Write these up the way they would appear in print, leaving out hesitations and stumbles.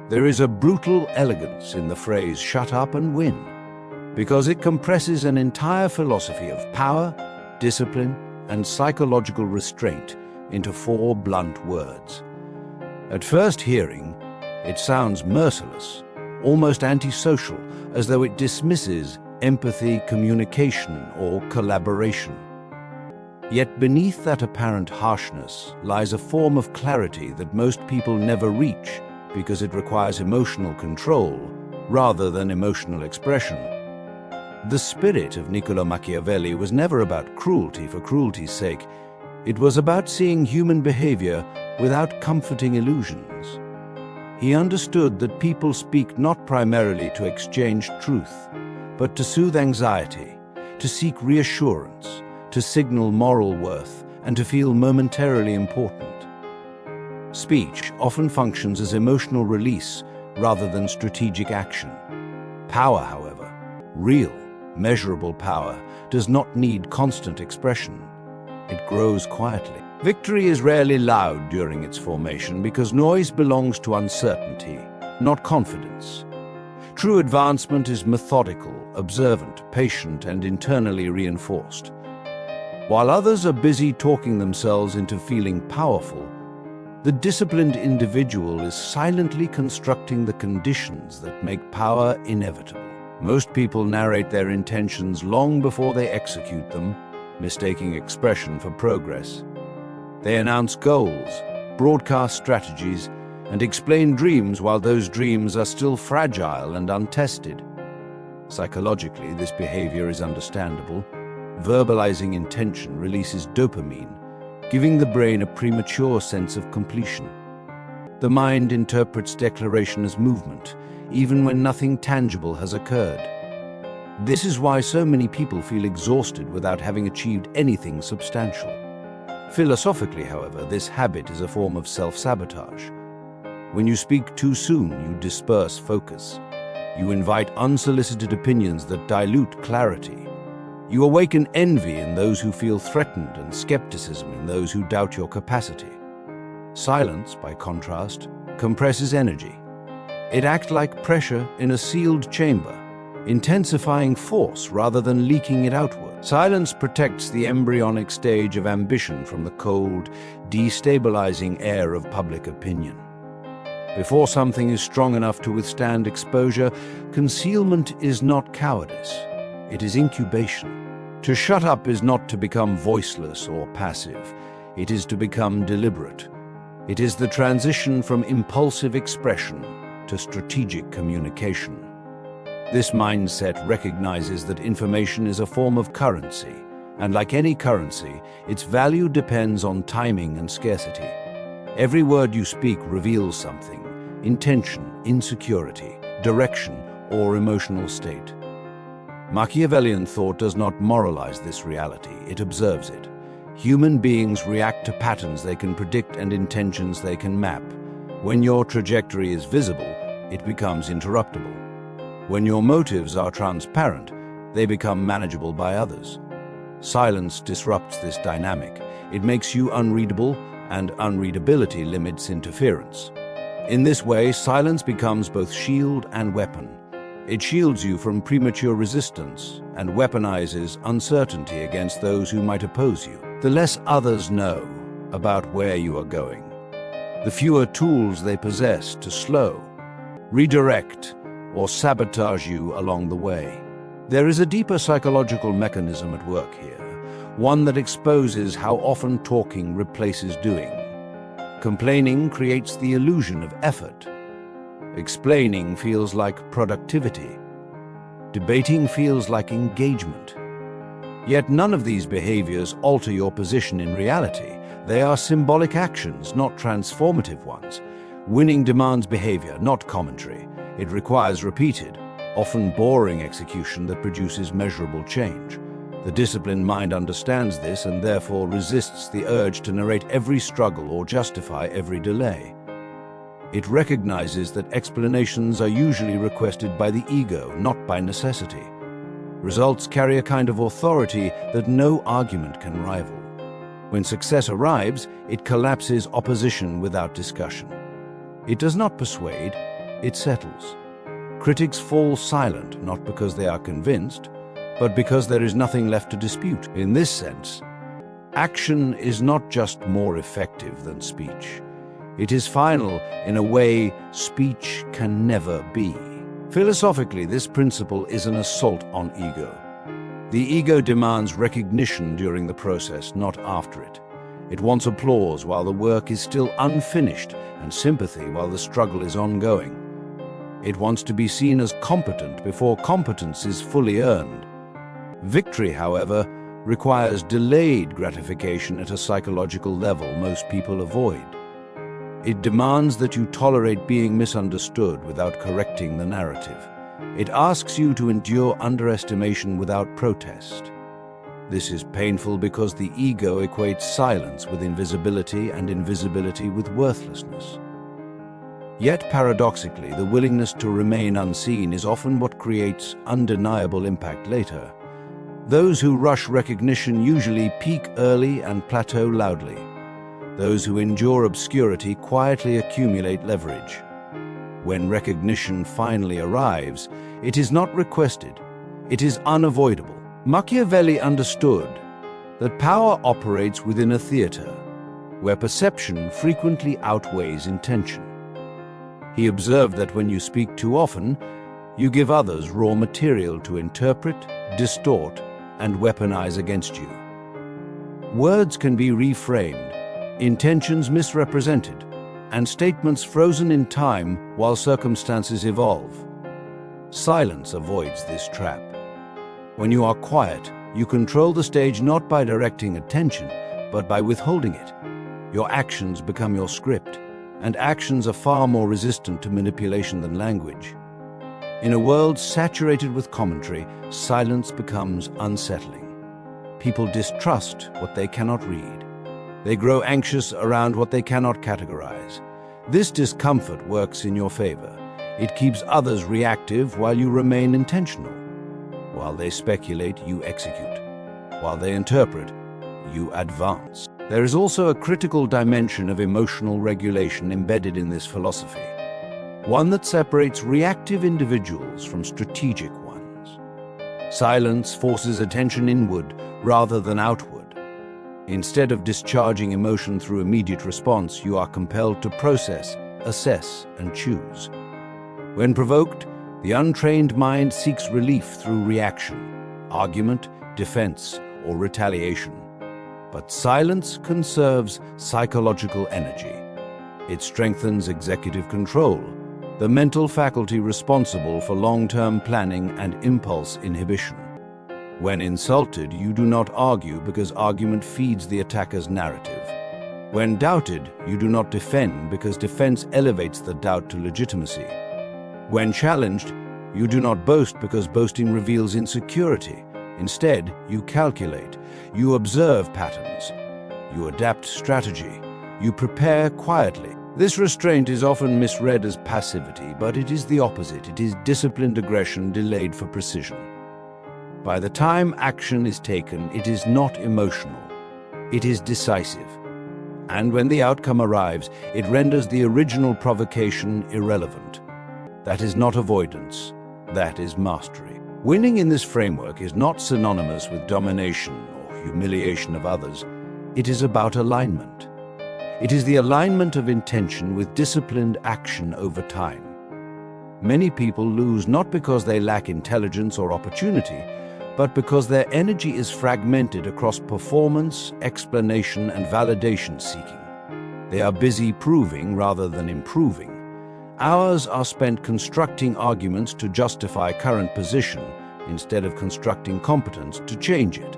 There is a brutal elegance in the phrase "shut up and win," because it compresses an entire philosophy of power, discipline, and psychological restraint into 4 blunt words. At first hearing, it sounds merciless, almost antisocial, as though it dismisses empathy, communication, or collaboration. Yet beneath that apparent harshness lies a form of clarity that most people never reach because it requires emotional control rather than emotional expression. The spirit of Niccolò Machiavelli was never about cruelty for cruelty's sake. It was about seeing human behavior without comforting illusions. He understood that people speak not primarily to exchange truth, but to soothe anxiety, to seek reassurance, to signal moral worth, and to feel momentarily important. Speech often functions as emotional release rather than strategic action. Power, however, real, measurable power, does not need constant expression. It grows quietly. Victory is rarely loud during its formation because noise belongs to uncertainty, not confidence. True advancement is methodical, observant, patient, and internally reinforced. While others are busy talking themselves into feeling powerful, the disciplined individual is silently constructing the conditions that make power inevitable. Most people narrate their intentions long before they execute them, mistaking expression for progress. They announce goals, broadcast strategies, and explain dreams while those dreams are still fragile and untested. Psychologically, this behavior is understandable. Verbalizing intention releases dopamine, giving the brain a premature sense of completion. The mind interprets declaration as movement, even when nothing tangible has occurred. This is why so many people feel exhausted without having achieved anything substantial. Philosophically, however, this habit is a form of self-sabotage. When you speak too soon, you disperse focus. You invite unsolicited opinions that dilute clarity. You awaken envy in those who feel threatened and skepticism in those who doubt your capacity. Silence, by contrast, compresses energy. It acts like pressure in a sealed chamber, intensifying force rather than leaking it outward. Silence protects the embryonic stage of ambition from the cold, destabilizing air of public opinion. Before something is strong enough to withstand exposure, concealment is not cowardice. It is incubation. To shut up is not to become voiceless or passive. It is to become deliberate. It is the transition from impulsive expression to strategic communication. This mindset recognizes that information is a form of currency, and like any currency, its value depends on timing and scarcity. Every word you speak reveals something: intention, insecurity, direction, or emotional state. Machiavellian thought does not moralize this reality, it observes it. Human beings react to patterns they can predict and intentions they can map. When your trajectory is visible, it becomes interruptible. When your motives are transparent, they become manageable by others. Silence disrupts this dynamic. It makes you unreadable, and unreadability limits interference. In this way, silence becomes both shield and weapon. It shields you from premature resistance and weaponizes uncertainty against those who might oppose you. The less others know about where you are going, the fewer tools they possess to slow, redirect, or sabotage you along the way. There is a deeper psychological mechanism at work here, one that exposes how often talking replaces doing. Complaining creates the illusion of effort. Explaining feels like productivity. Debating feels like engagement. Yet none of these behaviors alter your position in reality. They are symbolic actions, not transformative ones. Winning demands behavior, not commentary. It requires repeated, often boring execution that produces measurable change. The disciplined mind understands this and therefore resists the urge to narrate every struggle or justify every delay. It recognizes that explanations are usually requested by the ego, not by necessity. Results carry a kind of authority that no argument can rival. When success arrives, it collapses opposition without discussion. It does not persuade, it settles. Critics fall silent not because they are convinced, but because there is nothing left to dispute. In this sense, action is not just more effective than speech. It is final in a way speech can never be. Philosophically, this principle is an assault on ego. The ego demands recognition during the process, not after it. It wants applause while the work is still unfinished and sympathy while the struggle is ongoing. It wants to be seen as competent before competence is fully earned. Victory, however, requires delayed gratification at a psychological level most people avoid. It demands that you tolerate being misunderstood without correcting the narrative. It asks you to endure underestimation without protest. This is painful because the ego equates silence with invisibility and invisibility with worthlessness. Yet paradoxically, the willingness to remain unseen is often what creates undeniable impact later. Those who rush recognition usually peak early and plateau loudly. Those who endure obscurity quietly accumulate leverage. When recognition finally arrives, it is not requested, it is unavoidable. Machiavelli understood that power operates within a theater, where perception frequently outweighs intention. He observed that when you speak too often, you give others raw material to interpret, distort, and weaponize against you. Words can be reframed, intentions misrepresented, and statements frozen in time while circumstances evolve. Silence avoids this trap. When you are quiet, you control the stage not by directing attention, but by withholding it. Your actions become your script, and actions are far more resistant to manipulation than language. In a world saturated with commentary, silence becomes unsettling. People distrust what they cannot read. They grow anxious around what they cannot categorize. This discomfort works in your favor. It keeps others reactive while you remain intentional. While they speculate, you execute. While they interpret, you advance. There is also a critical dimension of emotional regulation embedded in this philosophy, one that separates reactive individuals from strategic ones. Silence forces attention inward rather than outward. Instead of discharging emotion through immediate response, you are compelled to process, assess, and choose. When provoked, the untrained mind seeks relief through reaction, argument, defense, or retaliation. But silence conserves psychological energy. It strengthens executive control, the mental faculty responsible for long-term planning and impulse inhibition. When insulted, you do not argue because argument feeds the attacker's narrative. When doubted, you do not defend because defense elevates the doubt to legitimacy. When challenged, you do not boast because boasting reveals insecurity. Instead, you calculate, you observe patterns, you adapt strategy, you prepare quietly. This restraint is often misread as passivity, but it is the opposite. It is disciplined aggression delayed for precision. By the time action is taken, it is not emotional. It is decisive. And when the outcome arrives, it renders the original provocation irrelevant. That is not avoidance. That is mastery. Winning in this framework is not synonymous with domination or humiliation of others. It is about alignment. It is the alignment of intention with disciplined action over time. Many people lose not because they lack intelligence or opportunity, but because their energy is fragmented across performance, explanation, and validation seeking. They are busy proving rather than improving. Hours are spent constructing arguments to justify current position instead of constructing competence to change it.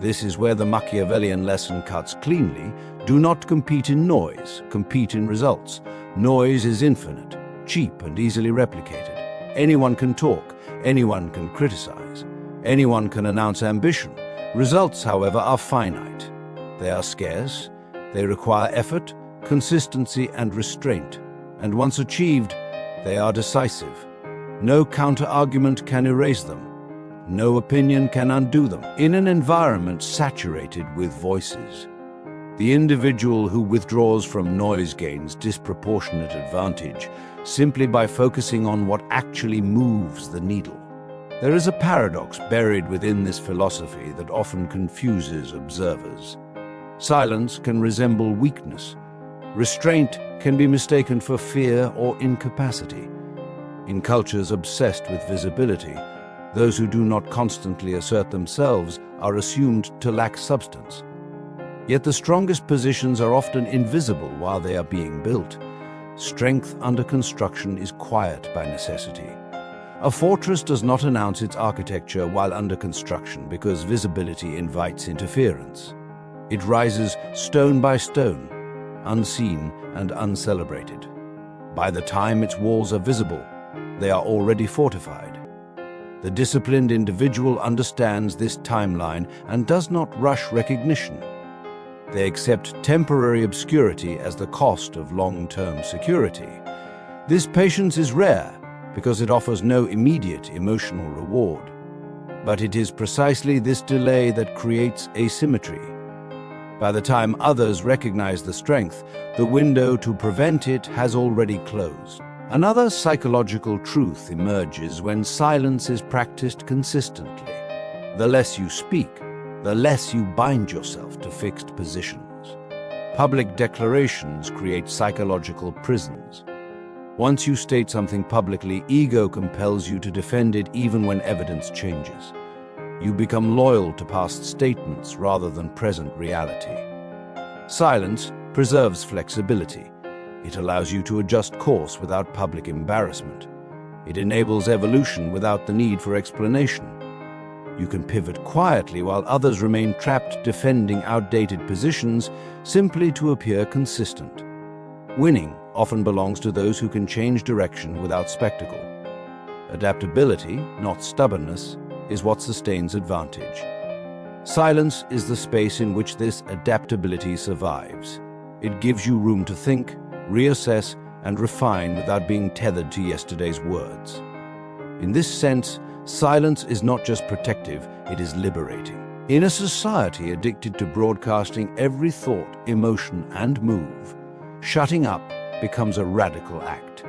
This is where the Machiavellian lesson cuts cleanly. Do not compete in noise, compete in results. Noise is infinite, cheap, and easily replicated. Anyone can talk, anyone can criticize, anyone can announce ambition. Results, however, are finite. They are scarce, they require effort, consistency, and restraint. And once achieved, they are decisive. No counter-argument can erase them. No opinion can undo them. In an environment saturated with voices, The individual who withdraws from noise gains disproportionate advantage simply by focusing on what actually moves the needle. There is a paradox buried within this philosophy that often confuses observers. Silence can resemble weakness. Restraint can be mistaken for fear or incapacity. In cultures obsessed with visibility, those who do not constantly assert themselves are assumed to lack substance. Yet the strongest positions are often invisible while they are being built. Strength under construction is quiet by necessity. A fortress does not announce its architecture while under construction because visibility invites interference. It rises stone by stone, unseen and uncelebrated. By the time its walls are visible, they are already fortified. The disciplined individual understands this timeline and does not rush recognition. They accept temporary obscurity as the cost of long-term security. This patience is rare because it offers no immediate emotional reward. But it is precisely this delay that creates asymmetry. By the time others recognize the strength, the window to prevent it has already closed. Another psychological truth emerges when silence is practiced consistently. The less you speak, the less you bind yourself to fixed positions. Public declarations create psychological prisons. Once you state something publicly, ego compels you to defend it even when evidence changes. You become loyal to past statements rather than present reality. Silence preserves flexibility. It allows you to adjust course without public embarrassment. It enables evolution without the need for explanation. You can pivot quietly while others remain trapped defending outdated positions simply to appear consistent. Winning often belongs to those who can change direction without spectacle. Adaptability, not stubbornness, is what sustains advantage. Silence is the space in which this adaptability survives. It gives you room to think, reassess, and refine without being tethered to yesterday's words. In this sense, silence is not just protective, it is liberating. In a society addicted to broadcasting every thought, emotion, and move, shutting up becomes a radical act.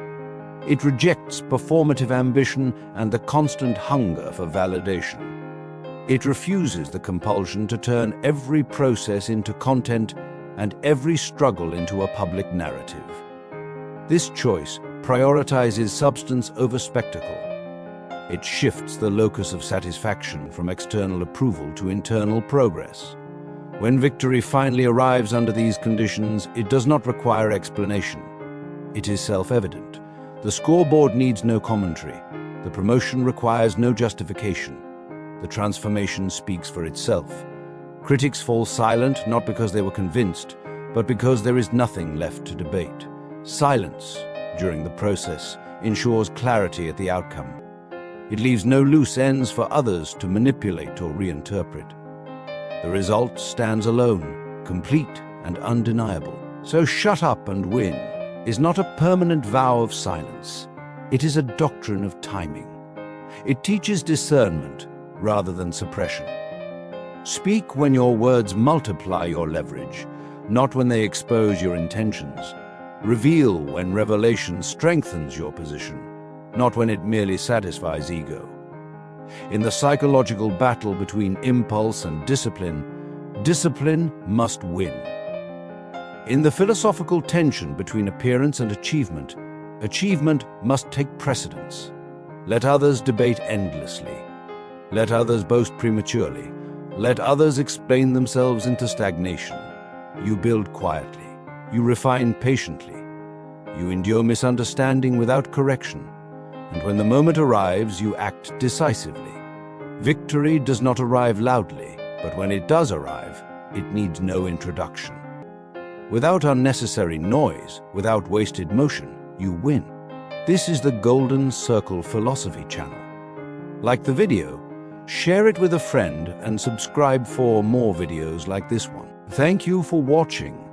It rejects performative ambition and the constant hunger for validation. It refuses the compulsion to turn every process into content and every struggle into a public narrative. This choice prioritizes substance over spectacle. It shifts the locus of satisfaction from external approval to internal progress. When victory finally arrives under these conditions, it does not require explanation. It is self-evident. The scoreboard needs no commentary. The promotion requires no justification. The transformation speaks for itself. Critics fall silent not because they were convinced, but because there is nothing left to debate. Silence during the process ensures clarity at the outcome. It leaves no loose ends for others to manipulate or reinterpret. The result stands alone, complete and undeniable. So shut up and win is not a permanent vow of silence. It is a doctrine of timing. It teaches discernment rather than suppression. Speak when your words multiply your leverage, not when they expose your intentions. Reveal when revelation strengthens your position, not when it merely satisfies ego. In the psychological battle between impulse and discipline, discipline must win. In the philosophical tension between appearance and achievement, achievement must take precedence. Let others debate endlessly. Let others boast prematurely. Let others explain themselves into stagnation. You build quietly. You refine patiently. You endure misunderstanding without correction. And when the moment arrives, you act decisively. Victory does not arrive loudly, but when it does arrive, it needs no introduction. Without unnecessary noise, without wasted motion, you win. This is the Golden Circle Philosophy channel. Like the video, share it with a friend and subscribe for more videos like this one. Thank you for watching.